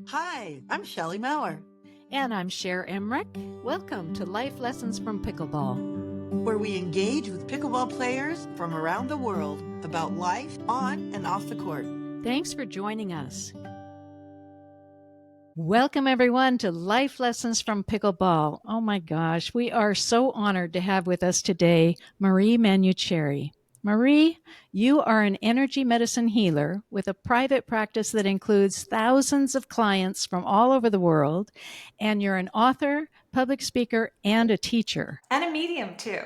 Hi, I'm Shelley Maurer, And I'm Cher Emmerich. Welcome to Life Lessons from Pickleball, where we engage with pickleball players from around the world about life on and off the court. Thanks for joining us. Welcome, everyone, to Life Lessons from Pickleball. Oh my gosh, we are so honored to have with us today Marie Manuchehri. Marie, you are an energy medicine healer with a private practice that includes thousands of clients from all over the world, and you're an author, public speaker, and a teacher. And a medium, too.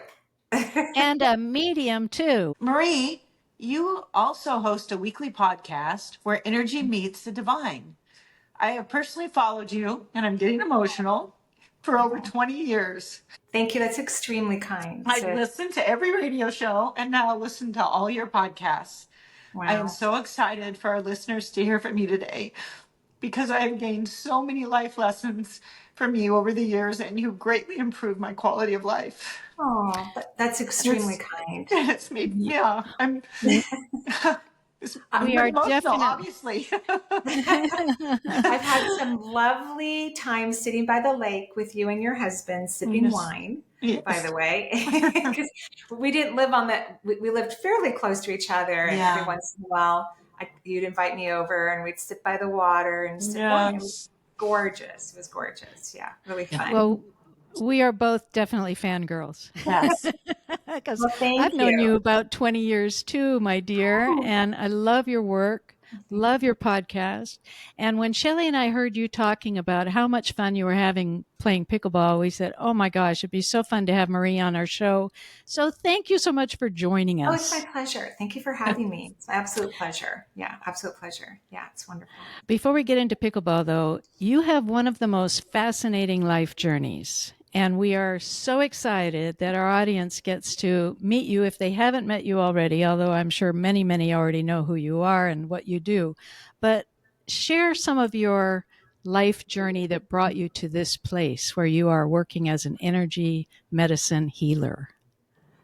And a medium, too. Marie, you also host a weekly podcast where energy meets the divine. I have personally followed you, and I'm getting emotional, for over 20 years. Thank you. That's extremely kind. I've listened to every radio show and now listen to all your podcasts. Wow. I am so excited for our listeners to hear from you today because I have gained so many life lessons from you over the years, and you've greatly improved my quality of life. Oh, that's extremely kind. It's made, yeah, I'm We are emotional, definitely. obviously. I've had some lovely time sitting by the lake with you and your husband sipping Yes. wine, Yes. by the way, because we didn't live on that. We lived fairly close to each other, and Yeah. every once in a while, you'd invite me over, and we'd sit by the water and sip wine. It was gorgeous. It was gorgeous. Yeah, really fun. Well, we are both definitely fangirls. Yes. Because Well, I've known you about 20 years too, my dear, and I love your work, love your podcast. And when Shelley and I heard you talking about how much fun you were having playing pickleball, we said, oh my gosh, it'd be so fun to have Marie on our show. So thank you so much for joining us. Oh, it's my pleasure. Thank you for having me. It's my absolute pleasure. Yeah, absolute pleasure. Yeah, it's wonderful. Before we get into pickleball, though, you have one of the most fascinating life journeys. And we are so excited that our audience gets to meet you if they haven't met you already, although I'm sure many, many already know who you are and what you do. But share some of your life journey that brought you to this place where you are working as an energy medicine healer.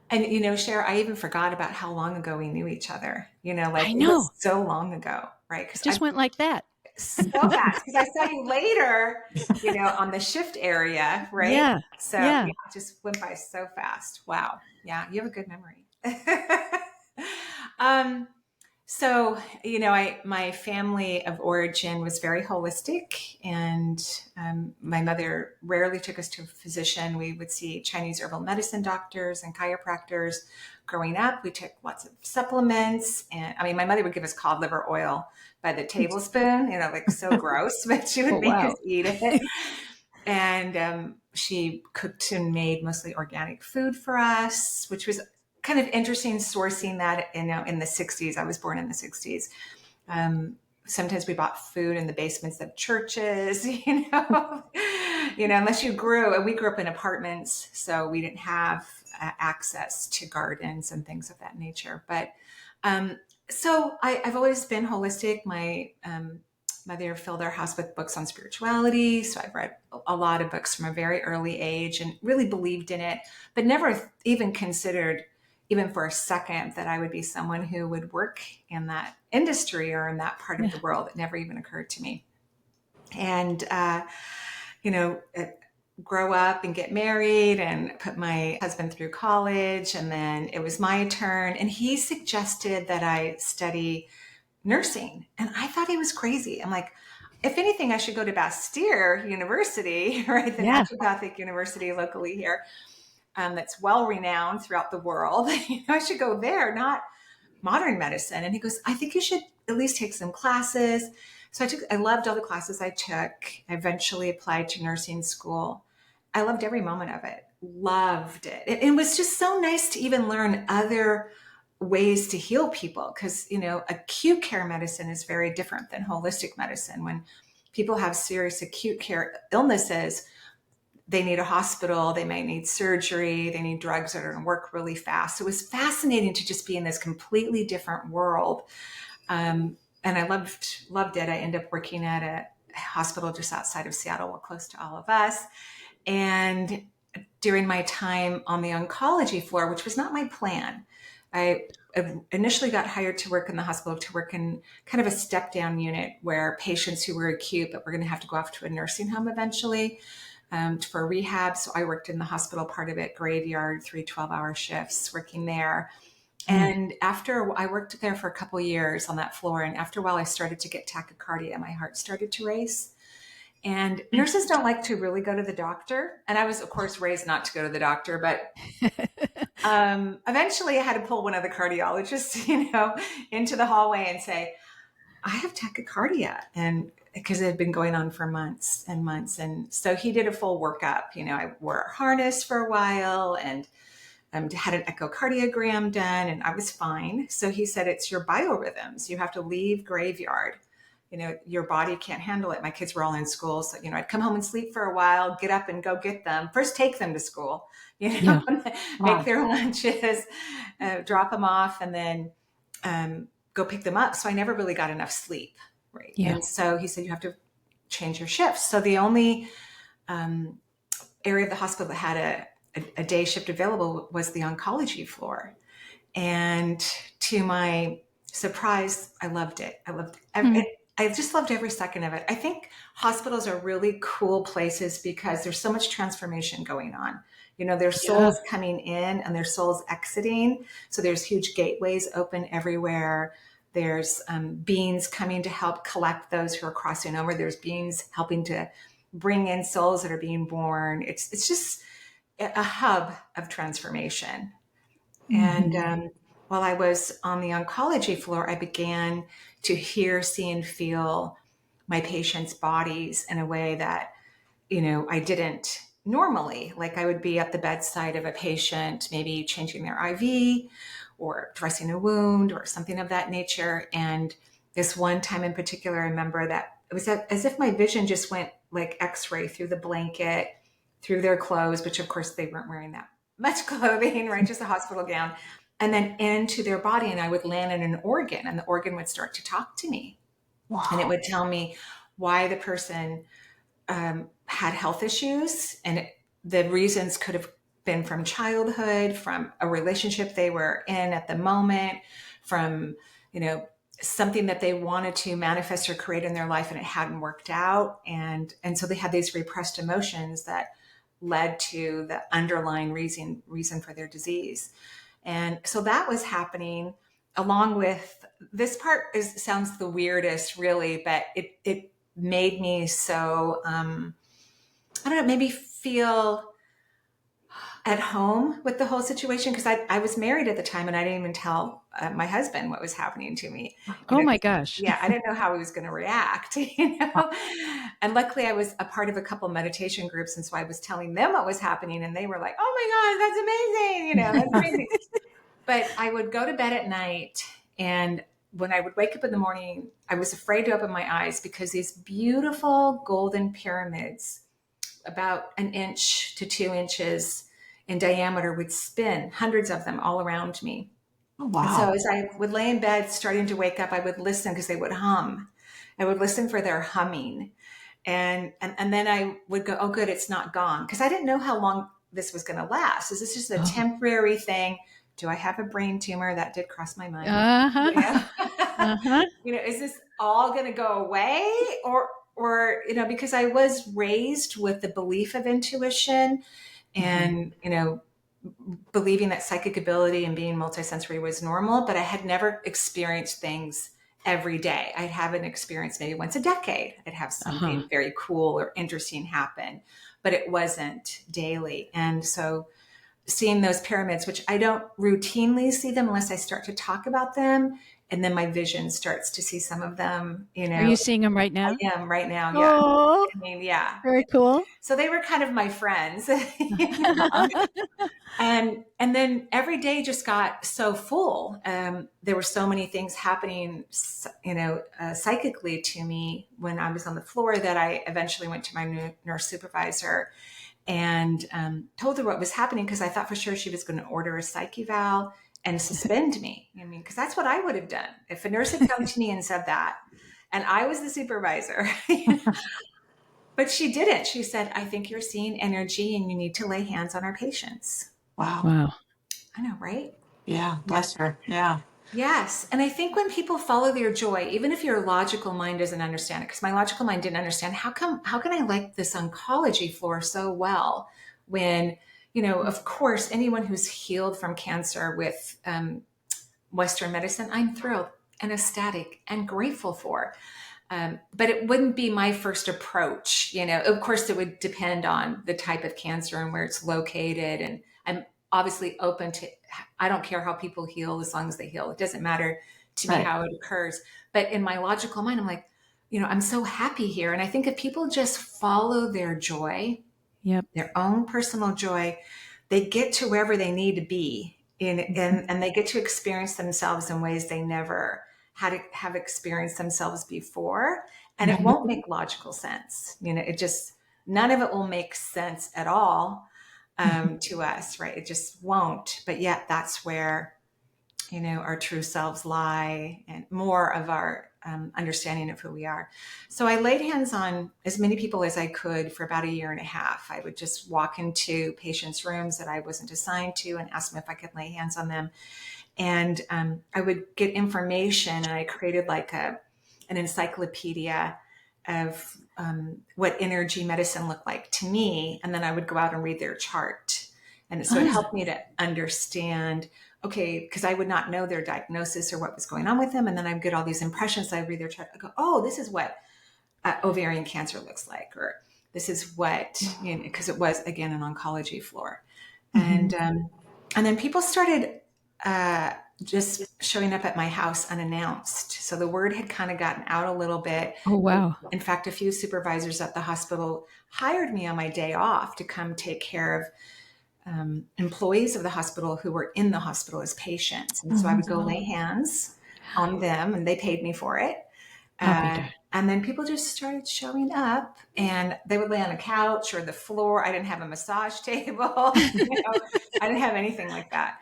And, Cher, I even forgot about how long ago we knew each other. I know. It was so long ago, right? It just went like that. So fast, because I saw you later, on the shift area, right? Yeah. So yeah, it just went by so fast. Wow. Yeah, you have a good memory. So, my family of origin was very holistic, and my mother rarely took us to a physician. We would see Chinese herbal medicine doctors and chiropractors. Growing up, we took lots of supplements, and my mother would give us cod liver oil by the tablespoon, like so gross, but she would make us eat it. And she cooked and made mostly organic food for us, which was kind of interesting, sourcing that in the 60s. I was born in the 60s. Sometimes we bought food in the basements of churches, unless you grew, and we grew up in apartments, so we didn't have access to gardens and things of that nature. But so I've always been holistic. My mother filled our house with books on spirituality. So I've read a lot of books from a very early age and really believed in it, but never even considered, even for a second, that I would be someone who would work in that industry or in that part of the world. It never even occurred to me. And, grow up and get married and put my husband through college. And then it was my turn. And he suggested that I study nursing. And I thought he was crazy. I'm like, if anything, I should go to Bastyr University, right? The naturopathic university locally here. That's well-renowned throughout the world. I should go there, not modern medicine. And he goes, I think you should at least take some classes. So I loved all the classes I took. I eventually applied to nursing school. I loved every moment of it. Loved it. It was just so nice to even learn other ways to heal people, because, acute care medicine is very different than holistic medicine. When people have serious acute care illnesses, they need a hospital, they may need surgery, they need drugs that are going to work really fast. So it was fascinating to just be in this completely different world. And I loved it. I ended up working at a hospital just outside of Seattle, close to all of us. And during my time on the oncology floor, which was not my plan, I initially got hired to work in the hospital, to work in kind of a step down unit where patients who were acute but were going to have to go off to a nursing home eventually for rehab. So I worked in the hospital part of it, graveyard, 3 12-hour shifts working there. And after I worked there for a couple of years on that floor, and after a while I started to get tachycardia. My heart started to race. And nurses don't like to really go to the doctor. And I was, of course, raised not to go to the doctor, but eventually I had to pull one of the cardiologists, into the hallway and say, I have tachycardia. And because it had been going on for months and months. And so he did a full workup. I wore a harness for a while and had an echocardiogram done, and I was fine. So he said, it's your biorhythms. You have to leave graveyard. Your body can't handle it. My kids were all in school. So, I'd come home and sleep for a while, get up and go get them. First, take them to school, make their lunches, drop them off, and then go pick them up. So I never really got enough sleep. Right. Yeah. And so he said, you have to change your shifts. So the only area of the hospital that had a day shift available was the oncology floor. And to my surprise, I loved it. I just loved every second of it. I think hospitals are really cool places because there's so much transformation going on. There's souls coming in and there's souls exiting. So there's huge gateways open everywhere. There's beings coming to help collect those who are crossing over. There's beings helping to bring in souls that are being born. It's just a hub of transformation. Mm-hmm. And while I was on the oncology floor, I began to hear, see, and feel my patients' bodies in a way that, I didn't normally. Like I would be at the bedside of a patient, maybe changing their IV or dressing a wound or something of that nature. And this one time in particular, I remember that it was as if my vision just went like X-ray through the blanket, through their clothes, which of course they weren't wearing that much clothing, right? Just a hospital gown, and then into their body. And I would land in an organ and the organ would start to talk to me. Wow. And it would tell me why the person had health issues. And the reasons could have been from childhood, from a relationship they were in at the moment, from, something that they wanted to manifest or create in their life and it hadn't worked out. And so they had these repressed emotions that led to the underlying reason for their disease. And so that was happening along with this part sounds the weirdest really, but it made me so, I don't know, maybe feel at home with the whole situation because I was married at the time and I didn't even tell my husband what was happening to me. My gosh. Yeah, I didn't know how he was going to react, And luckily I was a part of a couple meditation groups. And so I was telling them what was happening and they were like, oh my God, that's amazing. That's amazing. But I would go to bed at night and when I would wake up in the morning, I was afraid to open my eyes because these beautiful golden pyramids, about 1 inch to 2 inches in diameter, would spin, hundreds of them all around me. Oh, wow. And so as I would lay in bed, starting to wake up, I would listen because they would hum. I would listen for their humming. And then I would go, oh, good, it's not gone. Because I didn't know how long this was going to last. Is this just a temporary thing? Do I have a brain tumor? That did cross my mind. Is this all going to go away? Or, because I was raised with the belief of intuition and, believing that psychic ability and being multisensory was normal, but I had never experienced things every day. I'd have an experience maybe once a decade. I'd have something very cool or interesting happen, but it wasn't daily. And so seeing those pyramids, which I don't routinely see them unless I start to talk about them. And then my vision starts to see some of them, Are you seeing them right now? I am right now. Yeah. Oh, yeah. Very cool. So they were kind of my friends. And then every day just got so full. There were so many things happening, psychically to me when I was on the floor that I eventually went to my nurse supervisor and told her what was happening because I thought for sure she was going to order a psych eval and suspend me. Because that's what I would have done if a nurse had come to me and said that, and I was the supervisor. But she didn't. She said, I think you're seeing energy and you need to lay hands on our patients. Wow. I know, right? Yeah. Yeah. Bless her. Yeah. Yes. And I think when people follow their joy, even if your logical mind doesn't understand it, because my logical mind didn't understand, how can I like this oncology floor so well when, of course, anyone who's healed from cancer with Western medicine, I'm thrilled and ecstatic and grateful for. But it wouldn't be my first approach. Of course, it would depend on the type of cancer and where it's located. And I'm obviously open to, I don't care how people heal as long as they heal. It doesn't matter to me Right. how it occurs. But in my logical mind, I'm like, I'm so happy here. And I think if people just follow their joy, Yep. their own personal joy, they get to wherever they need to be and they get to experience themselves in ways they never had to have experienced themselves before. And it won't make logical sense. It just, none of it will make sense at all to us, right? It just won't. But yet that's where our true selves lie and more of our understanding of who we are. So I laid hands on as many people as I could for about a year and a half. I would just walk into patients' rooms that I wasn't assigned to and ask them if I could lay hands on them. And I would get information, and I created like an encyclopedia of what energy medicine looked like to me. And then I would go out and read their chart. And so it helped me to understand, okay, because I would not know their diagnosis or what was going on with them. And then I would get all these impressions. I read their chart. I go, oh, this is what ovarian cancer looks like, or this is what, because it was, again, an oncology floor. And then people started just showing up at my house unannounced. So the word had kind of gotten out a little bit. Oh, wow. In fact, a few supervisors at the hospital hired me on my day off to come take care of employees of the hospital who were in the hospital as patients. And so I would go lay hands on them, and they paid me for it. I'll be darned. And then people just started showing up, and they would lay on a couch or the floor. I didn't have a massage table. I didn't have anything like that.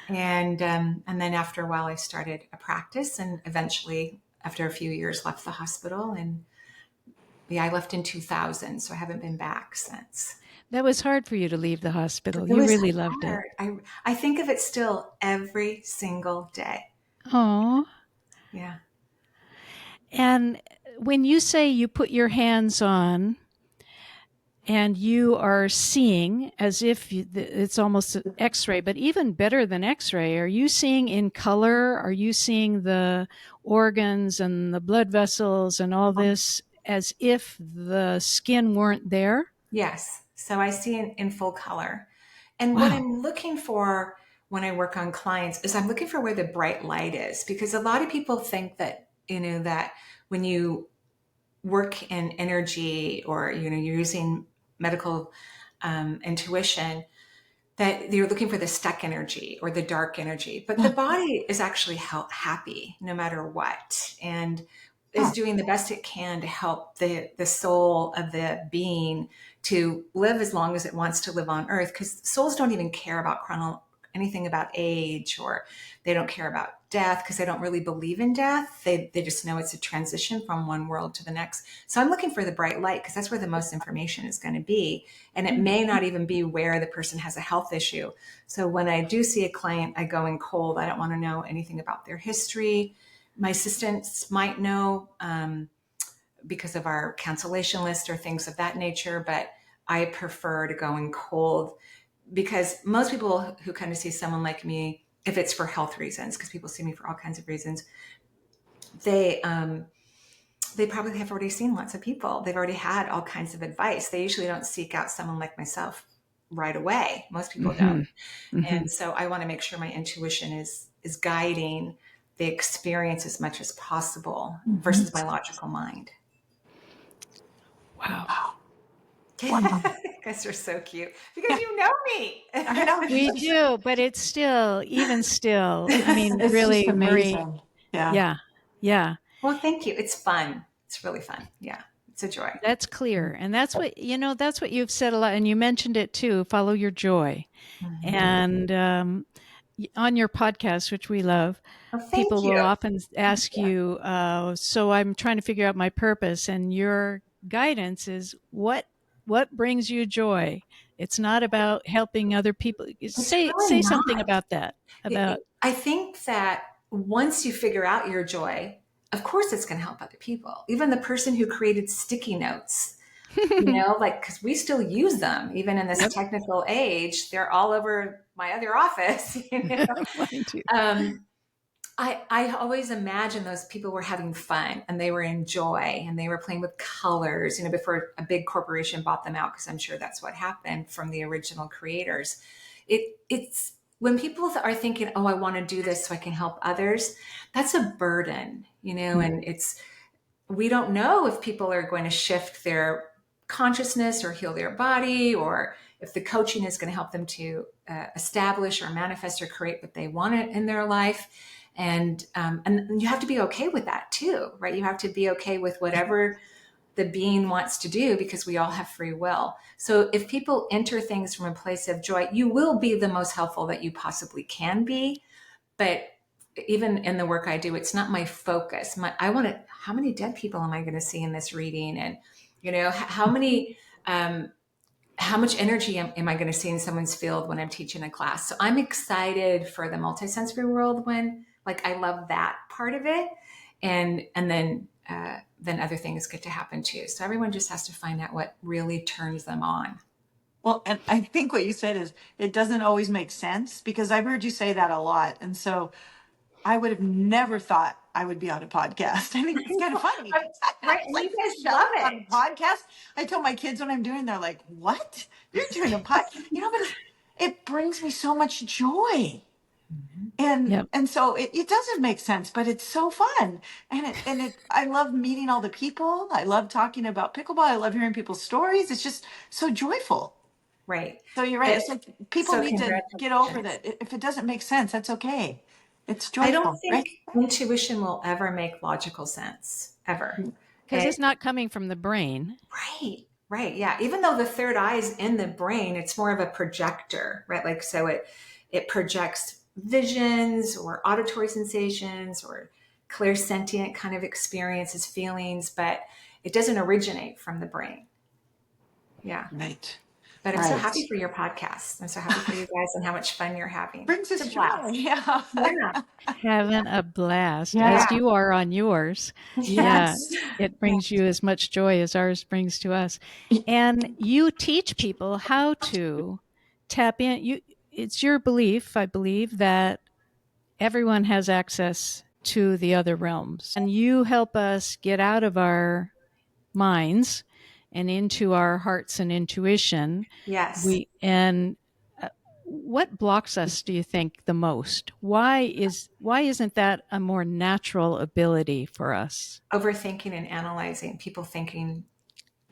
And then after a while, I started a practice, and eventually, after a few years, left the hospital. And yeah, I left in 2000, so I haven't been back since. That was hard for you to leave the hospital. It You was really loved it. hard. I think of it still every single day. Oh. Yeah. And when you say you put your hands on and you are seeing as if it's almost an x-ray, but even better than x-ray, are you seeing in color? Are you seeing the organs and the blood vessels and all this as if the skin weren't there? Yes. So I see in full color. And what Wow. I'm looking for when I work on clients is I'm looking for where the bright light is, because a lot of people think that, that when you work in energy or, you're using medical intuition, that you're looking for the stuck energy or the dark energy. But the body is actually happy no matter what, and is doing the best it can to help the soul of the being to live as long as it wants to live on earth, because souls don't even care about anything about age, or they don't care about death because they don't really believe in death. They just know it's a transition from one world to the next. So I'm looking for the bright light because that's where the most information is going to be. And it may not even be where the person has a health issue. So when I do see a client, I go in cold. I don't want to know anything about their history. My assistants might know because of our cancellation list or things of that nature, but I prefer to go in cold, because most people who come to see someone like me, if it's for health reasons, because people see me for all kinds of reasons, they probably have already seen lots of people. They've already had all kinds of advice. They usually don't seek out someone like myself right away. Most people don't. And so I want to make sure my intuition is guiding the experience as much as possible versus my logical mind. Wow. You guys are so cute because you know me. I know. We do, but it's still, even still, I mean, It's just really, Marie. amazing. Yeah. Yeah. Yeah. Well, thank you. It's fun. It's really fun. Yeah. It's a joy. That's clear. And that's what, that's what you've said a lot. And you mentioned it too, follow your joy. Mm-hmm. And on your podcast, which we love, Well, thank people you. will often ask you, so I'm trying to figure out my purpose. And your guidance is what brings you joy? It's not about helping other people. It's Say really something not. about that. About I think that once you figure out your joy, of course it's going to help other people. Even the person who created sticky notes, like, because we still use them even in this Yep. technical age. They're all over my other office. Mine too. I always imagine those people were having fun and they were in joy and they were playing with colors, before a big corporation bought them out, because I'm sure that's what happened from the original creators. It's when people are thinking, oh, I want to do this so I can help others, that's a burden, and we don't know if people are going to shift their consciousness or heal their body, or if the coaching is going to help them to establish or manifest or create what they want in their life. And you have to be okay with that too, right? You have to be okay with whatever the being wants to do, because we all have free will. So if people enter things from a place of joy, you will be the most helpful that you possibly can be. But even in the work I do, it's not my focus. I want to, how many dead people am I going to see in this reading? And, how much energy am I going to see in someone's field when I'm teaching a class? So I'm excited for the multisensory world when, like, I love that part of it. And then other things get to happen too. So everyone just has to find out what really turns them on. Well, and I think what you said is it doesn't always make sense, because I've heard you say that a lot. And so I would have never thought I would be on a podcast. I think it's kind of funny. Right. It's And you like, guys Michelle's love on it. a podcast. I tell my kids when I'm doing, they're like, what? You're doing a podcast? But it brings me so much joy. And Yep. and so it doesn't make sense, but it's so fun. And I love meeting all the people. I love talking about pickleball. I love hearing people's stories. It's just so joyful. Right. So you're right. It's like people So need to get over congratulations. that. If it doesn't make sense, that's okay. It's I don't joyful, think right? intuition will ever make logical sense, ever. Because it's not coming from the brain. Right, right. Yeah. Even though the third eye is in the brain, it's more of a projector, right? Like, so it projects visions or auditory sensations or clairsentient kind of experiences, feelings, but it doesn't originate from the brain. Yeah. Right. But I'm so Right. happy for your podcast. I'm so happy for you guys and how much fun you're having. Brings It's us a joy. blast. Yeah. Yeah. Having a blast, Yeah. as you are on yours. Yeah, Yes. it brings you as much joy as ours brings to us. And you teach people how to tap in. It's your belief, I believe, that everyone has access to the other realms. And you help us get out of our minds and into our hearts and intuition. Yes. What blocks us, do you think, the most? Why isn't that a more natural ability for us? Overthinking and analyzing, people thinking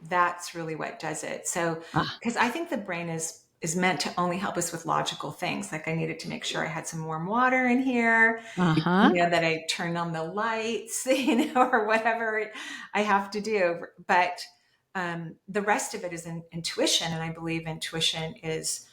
that's really what does it. So, Ah, because I think the brain is meant to only help us with logical things. Like, I needed to make sure I had some warm water in here, uh-huh. that I turned on the lights, or whatever I have to do. But the rest of it is intuition. And I believe intuition is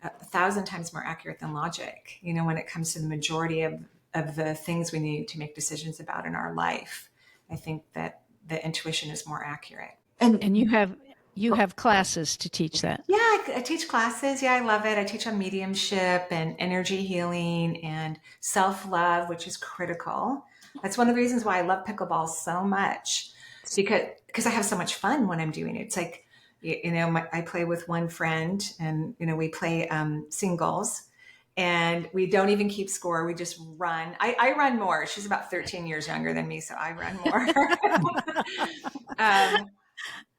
1,000 times more accurate than logic, when it comes to the majority of the things we need to make decisions about in our life. I think that the intuition is more accurate. And you have classes to teach that. Yeah, I teach classes. Yeah, I love it. I teach on mediumship and energy healing and self-love, which is critical. That's one of the reasons why I love pickleball so much, because I have so much fun when I'm doing it. It's like, I play with one friend, and we play singles, and we don't even keep score. We just run. I run more. She's about 13 years younger than me, so I run more.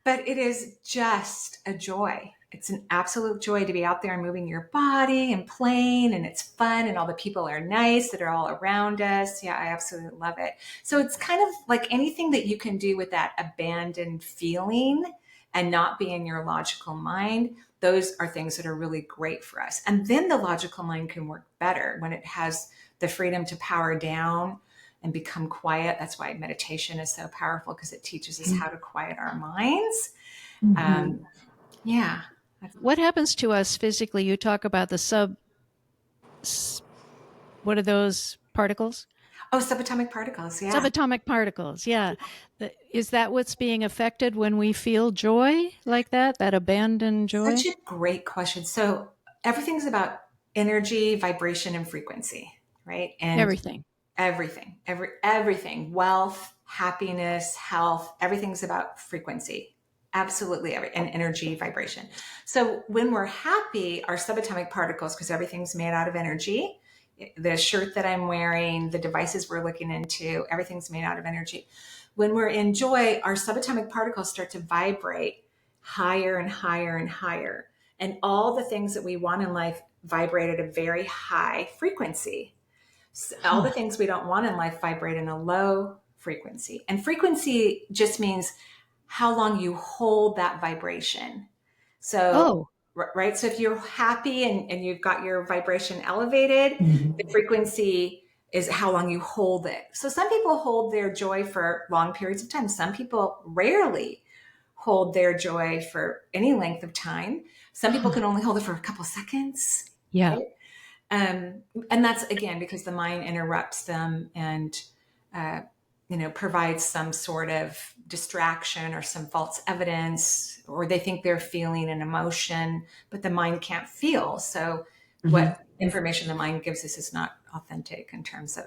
But it is just a joy. It's an absolute joy to be out there and moving your body and playing, and it's fun, and all the people are nice that are all around us. Yeah, I absolutely love it. So it's kind of like anything that you can do with that abandoned feeling and not be in your logical mind. Those are things that are really great for us. And then the logical mind can work better when it has the freedom to power down and become quiet. That's why meditation is so powerful, because it teaches us how to quiet our minds. Yeah. What happens to us physically? You talk about the what are those particles? Oh, subatomic particles. Yeah. Subatomic particles, yeah. Is that what's being affected when we feel joy like that, that abandoned joy? Such a great question. So everything's about energy, vibration, and frequency, right? And Everything. everything, wealth, happiness, health, everything's about frequency. Absolutely and energy, vibration. So when we're happy, our subatomic particles, because everything's made out of energy, the shirt that I'm wearing, the devices we're looking into, everything's made out of energy. When we're in joy, our subatomic particles start to vibrate higher and higher and higher. And all the things that we want in life vibrate at a very high frequency. So all the things we don't want in life vibrate in a low frequency. And frequency just means how long you hold that vibration. So, Oh, right. So if you're happy and you've got your vibration elevated, the frequency is how long you hold it. So some people hold their joy for long periods of time. Some people rarely hold their joy for any length of time. Some people can only hold it for a couple seconds, yeah. right? And that's again because the mind interrupts them and uh, provides some sort of distraction or some false evidence, or they think they're feeling an emotion, but the mind can't feel. So, what information the mind gives us is not authentic in terms of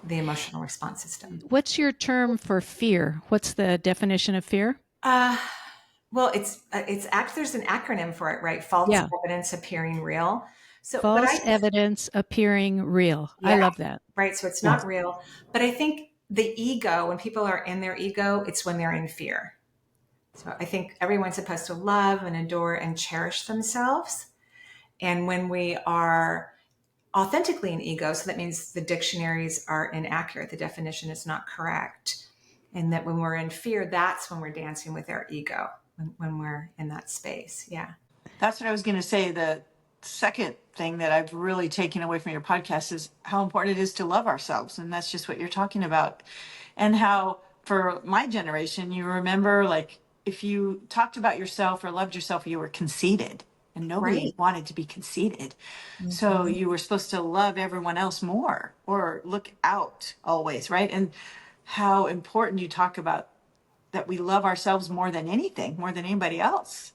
the emotional response system. What's your term for fear? What's the definition of fear? Uh, well, there's an acronym for it, right? False Yeah. evidence appearing real. So, but False evidence appearing real. I yeah, love that. right. So it's not real. But I think the ego, when people are in their ego, it's when they're in fear. So I think everyone's supposed to love and adore and cherish themselves. And when we are authentically in ego, so that means the dictionaries are inaccurate, the definition is not correct. And that when we're in fear, that's when we're dancing with our ego, when we're in that space. Yeah. That's what I was going to say. The second thing that I've really taken away from your podcast is how important it is to love ourselves. And that's just what you're talking about. And how, for my generation, you remember, like, if you talked about yourself or loved yourself, you were conceited. And nobody Right. wanted to be conceited. So you were supposed to love everyone else more or look out always, right? And how important you talk about that we love ourselves more than anything, more than anybody else.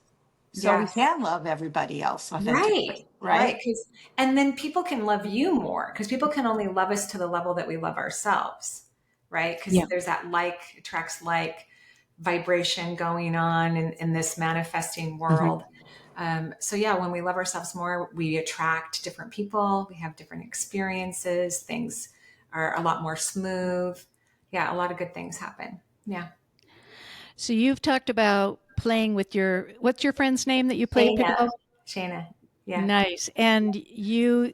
So we Yes. can love everybody else Right. authentically, Right. right? And then people can love you more because people can only love us to the level that we love ourselves. Right. Because Yeah. there's that like attracts like vibration going on in this manifesting world. So yeah, when we love ourselves more, we attract different people. We have different experiences. Things are a lot more smooth. Yeah. A lot of good things happen. Yeah. So you've talked about playing with what's your friend's name that you played Shayna. pickleball? Shayna. Yeah. Nice. And you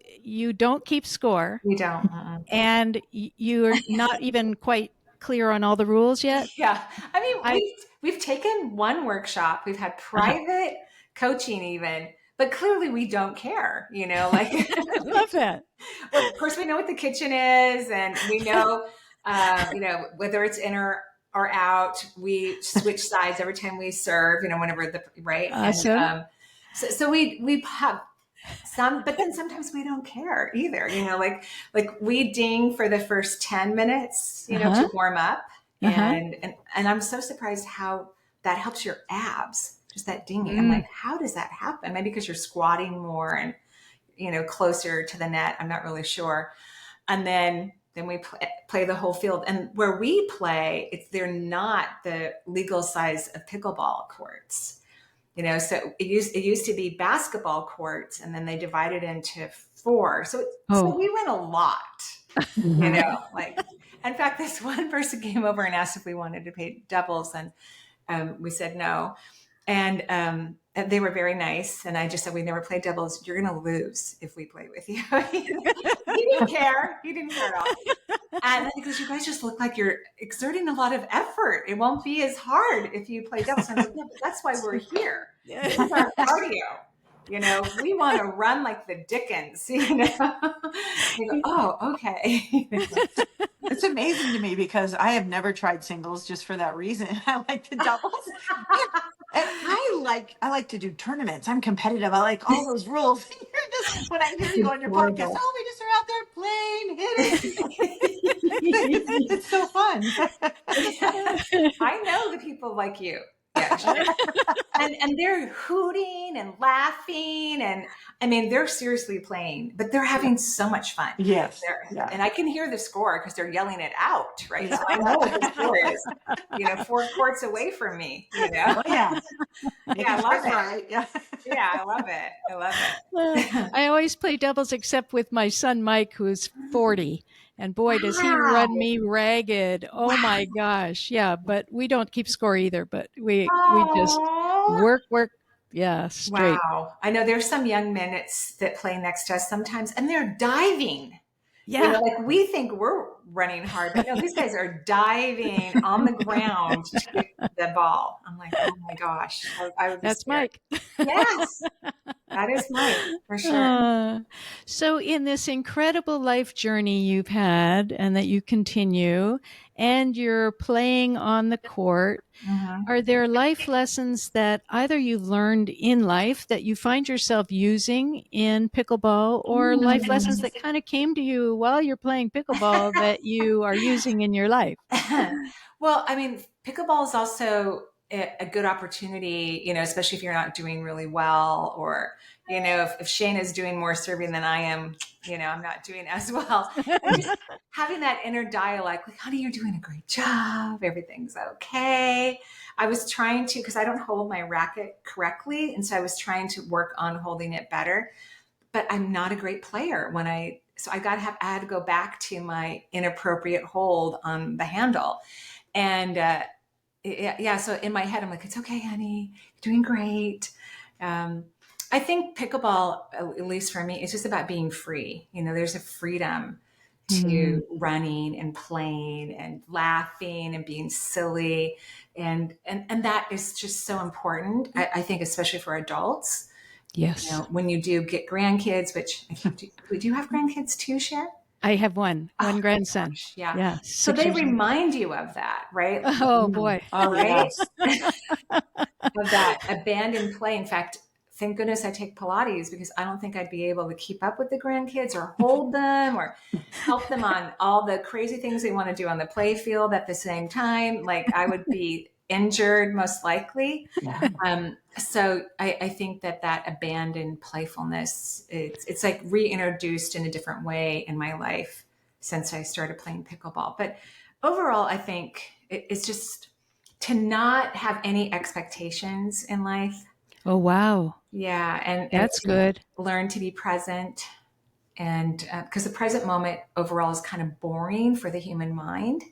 don't keep score, We don't. and you're not even quite clear on all the rules yet. Yeah. I mean, I we've taken one workshop, we've had private coaching even, but clearly we don't care, like love that. well, of course we know what the kitchen is and we know whether it's in or out. We switch sides every time we serve, whenever right. Awesome. And so we have some, but then sometimes we don't care either, like we ding for the first 10 minutes, to warm up. And I'm so surprised how that helps your abs, just that dinging. I'm like, how does that happen? Maybe because you're squatting more and, closer to the net. I'm not really sure. And then we play the whole field. And where we play, they're not the legal size of pickleball courts. So it used to be basketball courts, and then they divided into 4. So we went a lot, like, in fact, this one person came over and asked if we wanted to play doubles, and we said no. And they were very nice. And I just said, we never play doubles. You're going to lose if we play with you. He didn't care. He didn't care at all. And because you guys just look like you're exerting a lot of effort. It won't be as hard if you play doubles. I'm like, yeah, but that's why we're here. This is our cardio. We want to run like the Dickens, You go, oh, okay. It's amazing to me because I have never tried singles just for that reason. I like the doubles. And I like to do tournaments. I'm competitive. I like all those rules. When I hear you on your podcast, we just are out there Elaine, hit it. It's so fun. I know the people like you. Yeah, sure. And they're hooting and laughing, and I mean they're seriously playing, but they're having so much fun. Yes. Yeah. And I can hear the score because they're yelling it out, right? So I know what the score is, 4 courts away from me, Oh, yeah. Yeah, I love it. Right. Yeah. Yeah, I love it. I love it. I always play doubles except with my son Mike, who's 40. And boy, does he Wow. run me ragged. Oh my gosh. Yeah, but we don't keep score either, but we just Oh, work. Yeah, straight. wow. I know there's some young men that play next to us sometimes, and they're diving. Yeah. Like we think we're running hard, but no, these guys are diving on the ground to get the ball. I'm like, oh my gosh, I would be That's scared. Mike. Yes, that is Mike for sure. So in this incredible life journey you've had and that you continue, and you're playing on the court, are there life lessons that either you've learned in life that you find yourself using in pickleball, or life lessons that kind of came to you while you're playing pickleball that you are using in your life? Well, I mean, pickleball is also a good opportunity, especially if you're not doing really well, or, if Shane is doing more serving than I am, I'm not doing as well. And just having that inner dialogue, like, honey, you're doing a great job. Everything's okay. I was trying to, because I don't hold my racket correctly. And so I was trying to work on holding it better, but I'm not a great player so I had to go back to my inappropriate hold on the handle. And, so in my head, I'm like, it's okay, honey, you're doing great. I think pickleball, at least for me, it's just about being free. There's a freedom to running and playing and laughing and being silly. And that is just so important. I think, especially for adults. Yes. When you do get grandkids, which do you have grandkids too, Cher? I have one grandson. Gosh, yeah. Yeah. So they remind you of that, right? Oh boy. Oh, Right? yes. Of that abandoned play. In fact, thank goodness I take Pilates, because I don't think I'd be able to keep up with the grandkids or hold them or help them on all the crazy things they want to do on the play field at the same time. Like, I would be injured most likely. Yeah. So I think that abandoned playfulness, it's like reintroduced in a different way in my life since I started playing pickleball. But overall, I think it's just to not have any expectations in life. Oh, wow. Yeah. And That's good. Learn to be present. And because the present moment overall is kind of boring for the human mind.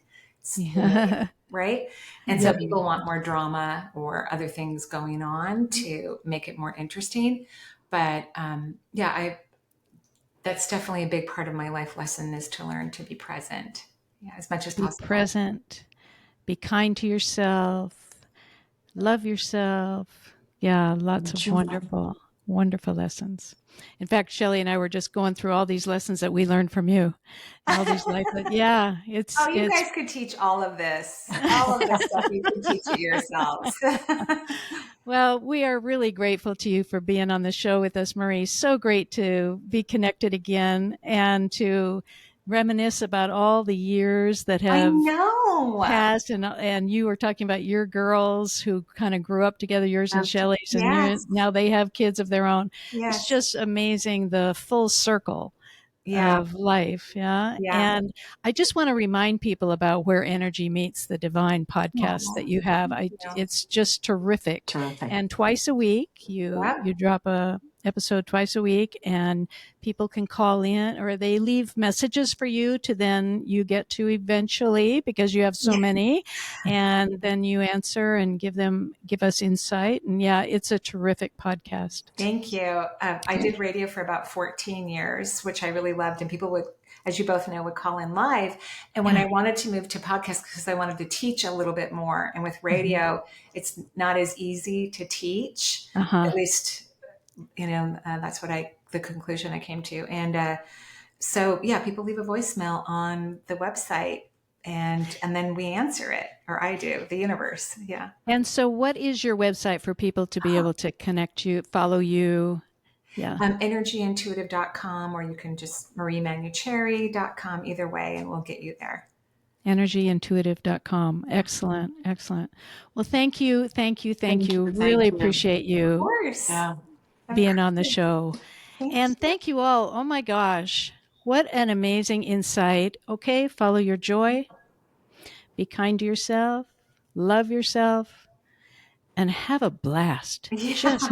Yeah. Right. And so people want more drama or other things going on to make it more interesting. But that's definitely a big part of my life lesson, is to learn to be present. Yeah, as much as possible. Be present. Be kind to yourself. Love yourself. Yeah, lots of wonderful lessons. In fact, Shelley and I were just going through all these lessons that we learned from you. All these life. Yeah, it's. Oh, you guys could teach all of this. All of this stuff you can teach it yourselves. Well, we are really grateful to you for being on the show with us, Marie. So great to be connected again and to reminisce about all the years that have passed. And you were talking about your girls who kind of grew up together, yours and Shelley's, and now they have kids of their own. Yes. It's just amazing, the full circle of life. Yeah. And I just want to remind people about Where Energy Meets the Divine podcast that you have. It's just terrific. And twice a week, you drop a episode twice a week, and people can call in, or they leave messages for you to then you get to eventually, because you have so many, and then you answer and give us insight. And it's a terrific podcast. Thank you. I did radio for about 14 years, which I really loved. And people would, as you both know, would call in live. And when I wanted to move to podcast, because I wanted to teach a little bit more, and with radio, it's not as easy to teach, at least, that's the conclusion I came to. And so people leave a voicemail on the website, and then we answer it, or I do, the universe. Yeah. And so what is your website for people to be able to connect you, follow you? Yeah. Energyintuitive.com, or you can just mariemanuchehri.com, either way, and we'll get you there. Energyintuitive.com. Excellent. Excellent. Well, thank you. Thank you. Thank you. Really appreciate Of you course. Yeah. being on the show. And you. thank you all. Oh my gosh. What an amazing insight. Okay. Follow your joy. Be kind to yourself. Love yourself. And have a blast. Yeah. Just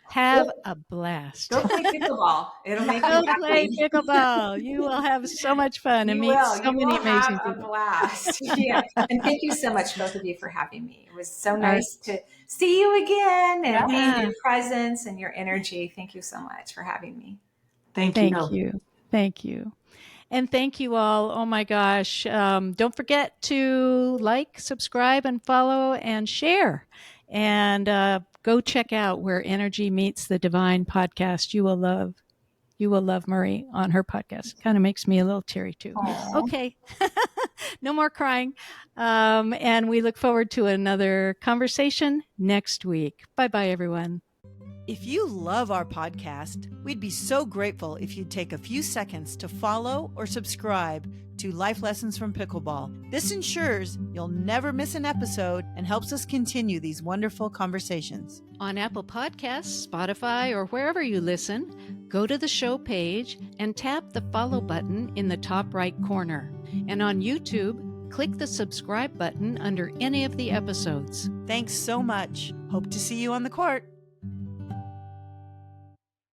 have a blast. Go play pickleball. It'll make Go you play happy. pickleball. You will have so much fun and You meet will. so You many will have amazing a people. blast. Yeah. And thank you so much, both of you, for having me. It was so All right. nice to see you again and be in Yeah. your presence and your energy. Thank you so much for having me. Thank Thank you. you. Thank you. And thank you all. Oh my gosh. Don't forget to like, subscribe, and follow and share. And go check out Where Energy Meets the Divine podcast. You will love Marie on her podcast. Kind of makes me a little teary too. Aww. Okay. No more crying. And we look forward to another conversation next week. Bye-bye, everyone. If you love our podcast, we'd be so grateful if you'd take a few seconds to follow or subscribe to Life Lessons from Pickleball. This ensures you'll never miss an episode and helps us continue these wonderful conversations. On Apple Podcasts, Spotify, or wherever you listen, go to the show page and tap the follow button in the top right corner. And on YouTube, click the subscribe button under any of the episodes. Thanks so much. Hope to see you on the court.